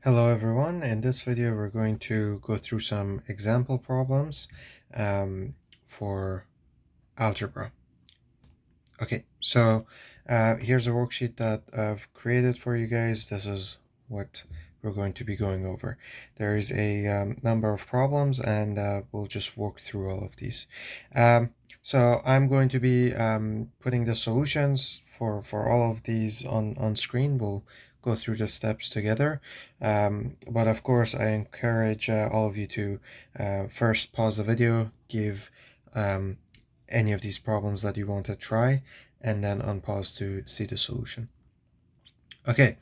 Hello everyone, in this video we're going to go through some example problems for algebra. Okay, so here's a worksheet that I've created for you guys. This is what we're going to be going over. There is a number of problems and we'll just walk through all of these. So I'm going to be putting the solutions for all of these on screen. We'll go through the steps together. But of course, I encourage all of you to first pause the video, give any of these problems that you want to try, and then unpause to see the solution. Okay,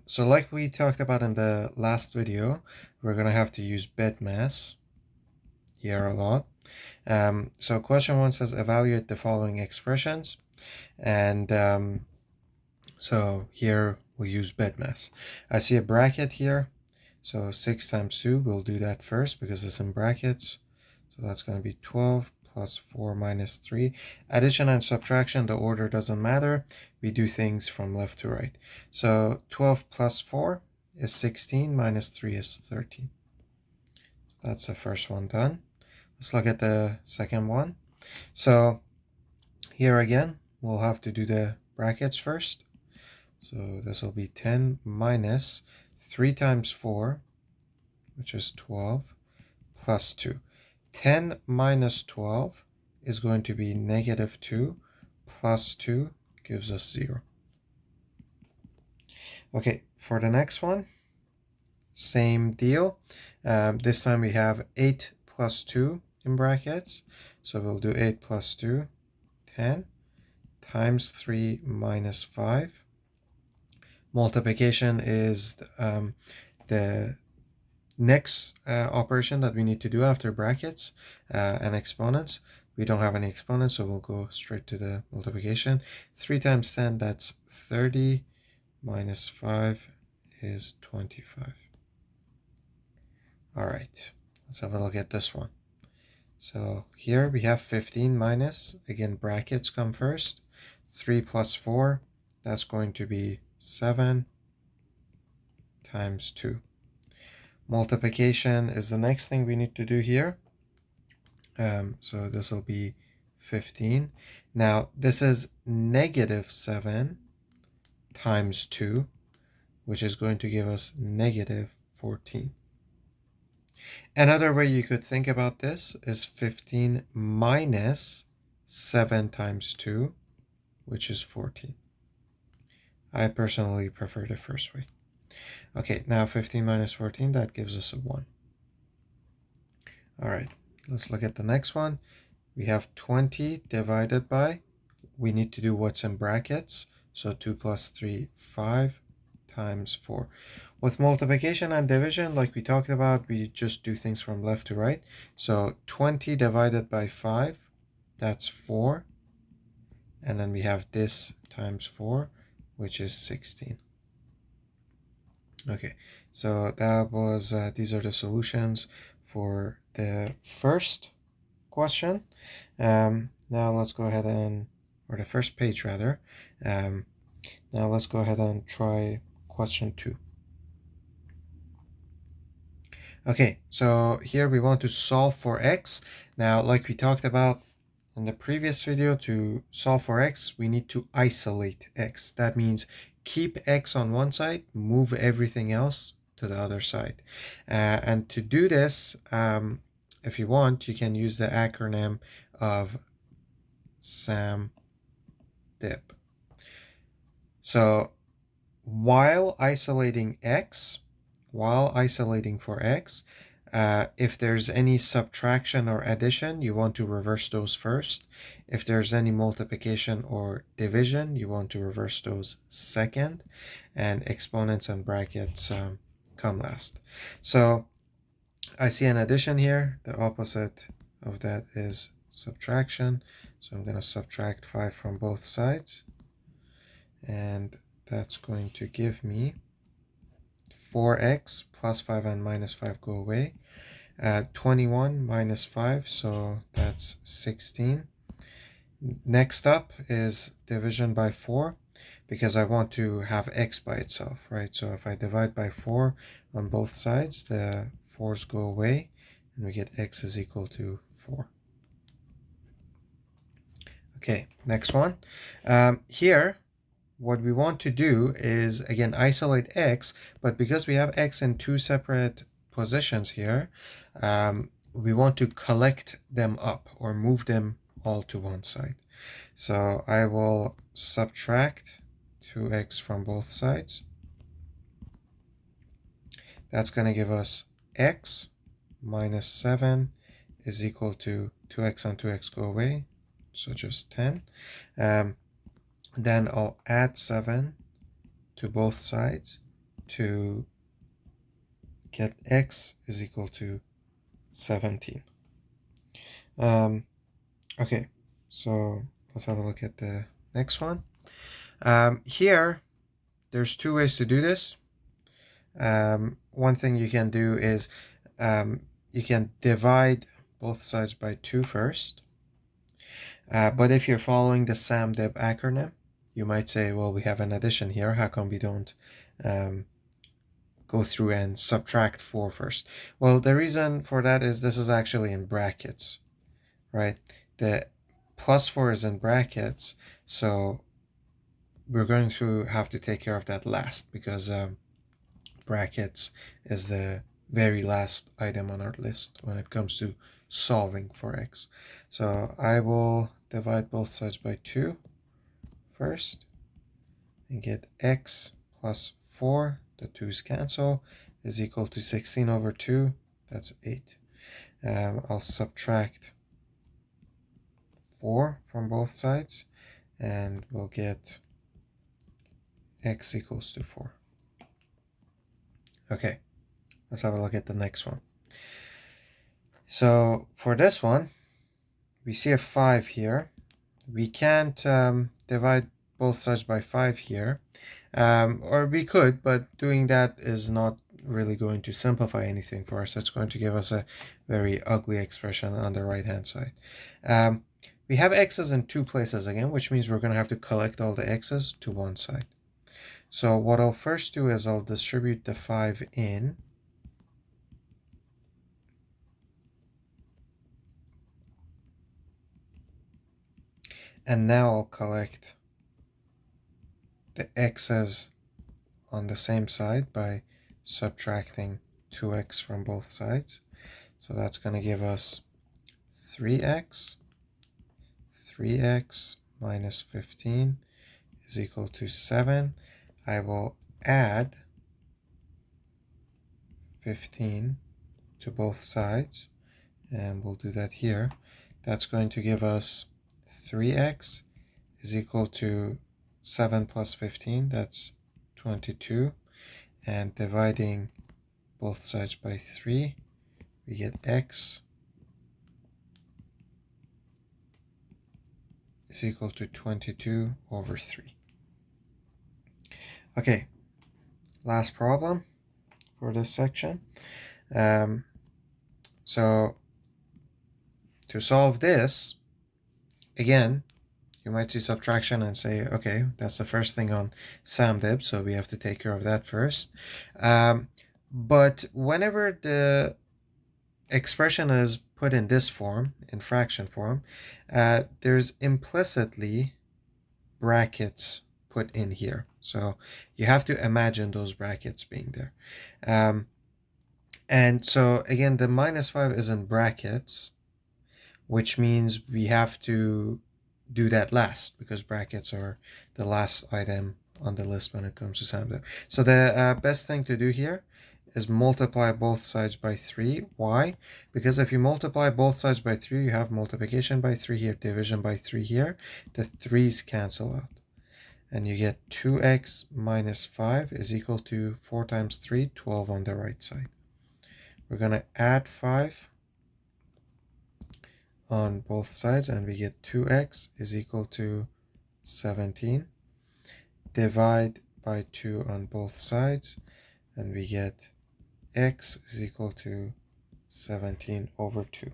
so like we talked about in the last video, we're going to have to use bed mass here a lot. So question 1 says evaluate the following expressions, and so here we'll use bed mass. I see a bracket here, so 6 times 2, we'll do that first because it's in brackets. So that's going to be 12 plus 4 minus 3. Addition and subtraction, the order doesn't matter. We do things from left to right. So 12 plus 4 is 16, minus 3 is 13. So that's the first one done. Let's look at the second one. So here again, we'll have to do the brackets first. So this will be 10 minus 3 times 4, which is 12, plus 2. 10 minus 12 is going to be negative 2, plus 2 gives us 0. Okay, for the next one, same deal. This time we have 8 plus 2 in brackets. So we'll do 8 plus 2, 10, times 3 minus 5. Multiplication is the next operation that we need to do after brackets and exponents. We don't have any exponents, so we'll go straight to the multiplication. 3 times 10, that's 30, minus 5 is 25. All right, let's have a look at this one. So here we have 15 minus, again, brackets come first. 3 plus 4, that's going to be 7 times 2. Multiplication is the next thing we need to do here. So this will be 15. Now this is negative 7 times 2, which is going to give us negative 14. Another way you could think about this is 15 minus 7 times 2, which is 14. I personally prefer the first way. Okay, now 15 minus 14, that gives us a 1. All right, let's look at the next one. We have 20 divided by, we need to do what's in brackets. So 2 plus 3, 5 times 4. With multiplication and division, like we talked about, we just do things from left to right. So 20 divided by 5, that's 4. And then we have this times 4, which is 16. Okay, so that was, these are the solutions for the first question. Now let's go ahead and, or the first page rather. Now let's go ahead and try question 2. Okay, so here we want to solve for x. Now, like we talked about in the previous video, to solve for x, we need to isolate x. That means keep x on one side, move everything else to the other side. And to do this, if you want, you can use the acronym of SAM dip. So while isolating x, while isolating for x, if there's any subtraction or addition, you want to reverse those first. If there's any multiplication or division, you want to reverse those second. And exponents and brackets come last. So I see an addition here. The opposite of that is subtraction. So I'm going to subtract 5 from both sides. And that's going to give me 4x plus 5 and minus 5 go away. 21 minus 5, so that's 16. Next up is division by 4. because I want to have x by itself, right? So if I divide by 4 on both sides, the 4's go away, and we get x is equal to 4. Okay, next one. Here, what we want to do is, again, isolate x, but because we have x in two separate positions here, we want to collect them up or move them all to one side. So I will subtract 2x from both sides. That's going to give us x minus 7 is equal to 2x and 2x go away, so just 10. Then I'll add 7 to both sides to get x is equal to 17. Okay, so let's have a look at the next one. Here, there's two ways to do this. One thing you can do is you can divide both sides by 2 first. But if you're following the SAMDIB acronym, you might say, well, we have an addition here. How come we don't go through and subtract 4 first? Well, the reason for that is this is actually in brackets, right? The plus 4 is in brackets, so we're going to have to take care of that last, because brackets is the very last item on our list when it comes to solving for x. So I will divide both sides by 2 first and get x plus 4, the 2's cancel, is equal to 16 over 2, that's 8. I'll subtract 4 from both sides, and we'll get x equals to 4. Okay, let's have a look at the next one. So for this one, we see a 5 here. We can't divide both sides by 5 here, or we could, but doing that is not really going to simplify anything for us. It's going to give us a very ugly expression on the right hand side. We have x's in two places again, which means we're going to have to collect all the x's to one side. So what I'll first do is I'll distribute the 5 in. And now I'll collect the x's on the same side by subtracting 2x from both sides. So that's going to give us 3x. 3x minus 15 is equal to 7. I will add 15 to both sides, and we'll do that here. That's going to give us 3x is equal to 7 plus 15, that's 22. And dividing both sides by 3, we get x is equal to 22 over 3. Okay, last problem for this section. So to solve this, again, you might see subtraction and say, okay, that's the first thing on SAMDIB, so we have to take care of that first. But whenever the expression is put in this form, in fraction form, there's implicitly brackets put in here. So you have to imagine those brackets being there. And so again, the minus 5 is in brackets, which means we have to do that last, because brackets are the last item on the list when it comes to SAMDIB. So the best thing to do here is multiply both sides by 3. Why? Because if you multiply both sides by 3, you have multiplication by 3 here, division by 3 here. The 3's cancel out. And you get 2x minus 5 is equal to 4 times 3, 12 on the right side. We're going to add 5 on both sides, and we get 2x is equal to 17. Divide by 2 on both sides, and we get x is equal to 17 over 2.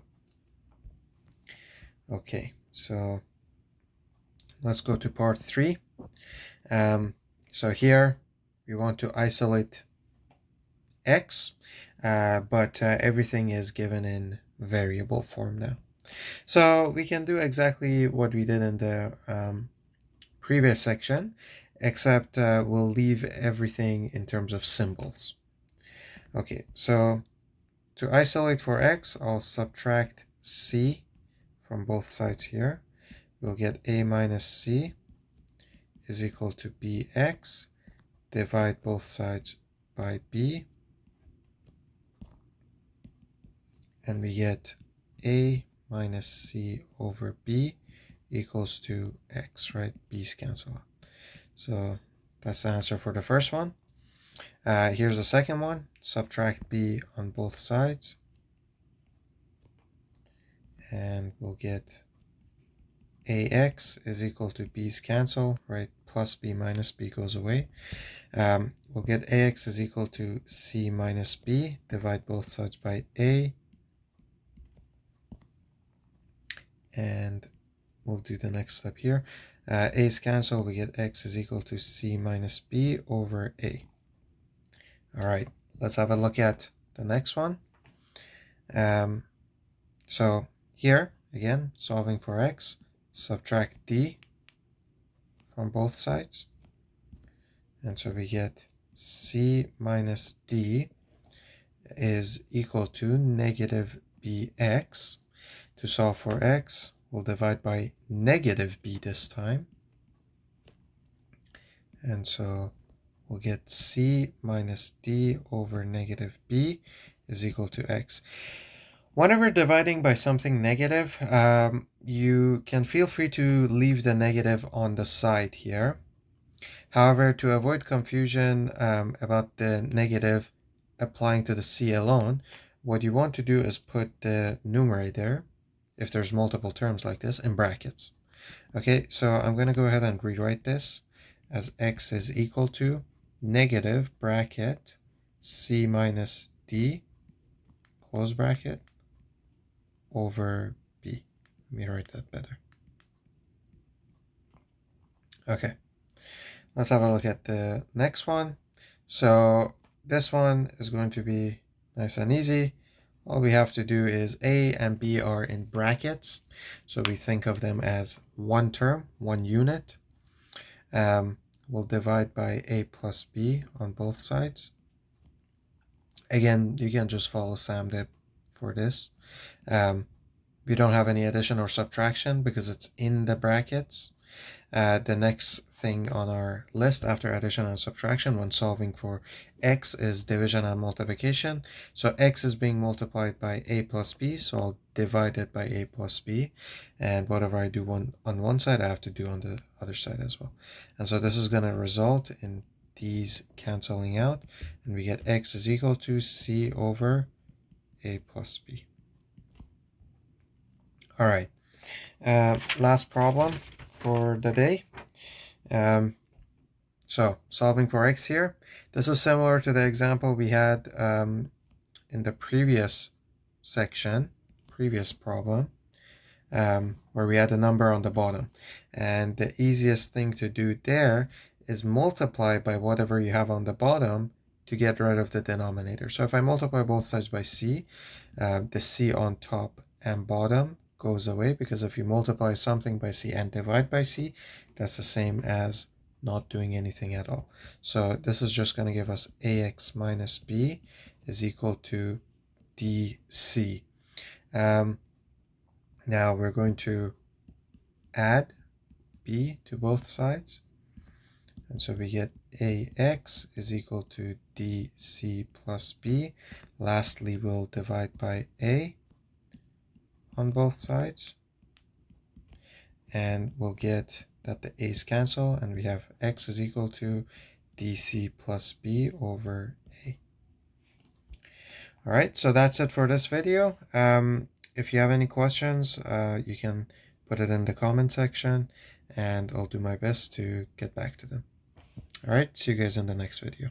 Okay, so let's go to part 3. So here we want to isolate x, but everything is given in variable form now. So we can do exactly what we did in the previous section, except we'll leave everything in terms of symbols. Okay, so to isolate for x, I'll subtract c from both sides here. We'll get a minus c is equal to bx. Divide both sides by b, and we get a minus c over b equals to x, right? B's cancel out. So that's the answer for the first one. Here's the second one. Subtract b on both sides, and we'll get ax is equal to b's cancel, right? Plus b minus b goes away. We'll get ax is equal to c minus b. Divide both sides by a, and we'll do the next step here. A's cancel, we get x is equal to c minus b over a. All right, let's have a look at the next one. So here, again, solving for x, subtract d from both sides. And so we get c minus d is equal to negative bx. To solve for x, we'll divide by negative b this time. And so we'll get c minus d over negative b is equal to x. Whenever dividing by something negative, you can feel free to leave the negative on the side here. However, to avoid confusion about the negative applying to the c alone, what you want to do is put the numerator, if there's multiple terms like this, in brackets. Okay, so I'm going to go ahead and rewrite this as x is equal to negative bracket c minus d, close bracket, over b. Let me write that better. Okay, let's have a look at the next one. So this one is going to be nice and easy. All we have to do is a and b are in brackets, so we think of them as one term, one unit. We'll divide by a plus b on both sides. Again, you can just follow SAMDIP for this. We don't have any addition or subtraction because it's in the brackets. The next thing on our list after addition and subtraction when solving for x is division and multiplication. So x is being multiplied by a plus b, so I'll divide it by a plus b. And whatever I do on one side, I have to do on the other side as well. And so this is going to result in these canceling out, and we get x is equal to c over a plus b. All right, last problem for the day. So solving for x here. This is similar to the example we had in the previous section, previous problem, where we had a number on the bottom. And the easiest thing to do there is multiply by whatever you have on the bottom to get rid of the denominator. So if I multiply both sides by c, the c on top and bottom goes away, because if you multiply something by c and divide by c, that's the same as not doing anything at all. So this is just going to give us ax minus b is equal to dc. Now we're going to add b to both sides. And so we get ax is equal to dc plus b. Lastly, we'll divide by a on both sides. And we'll get that the a's cancel, and we have x is equal to dc plus b over a. All right, so that's it for this video. If you have any questions, you can put it in the comment section, and I'll do my best to get back to them. All right, see you guys in the next video.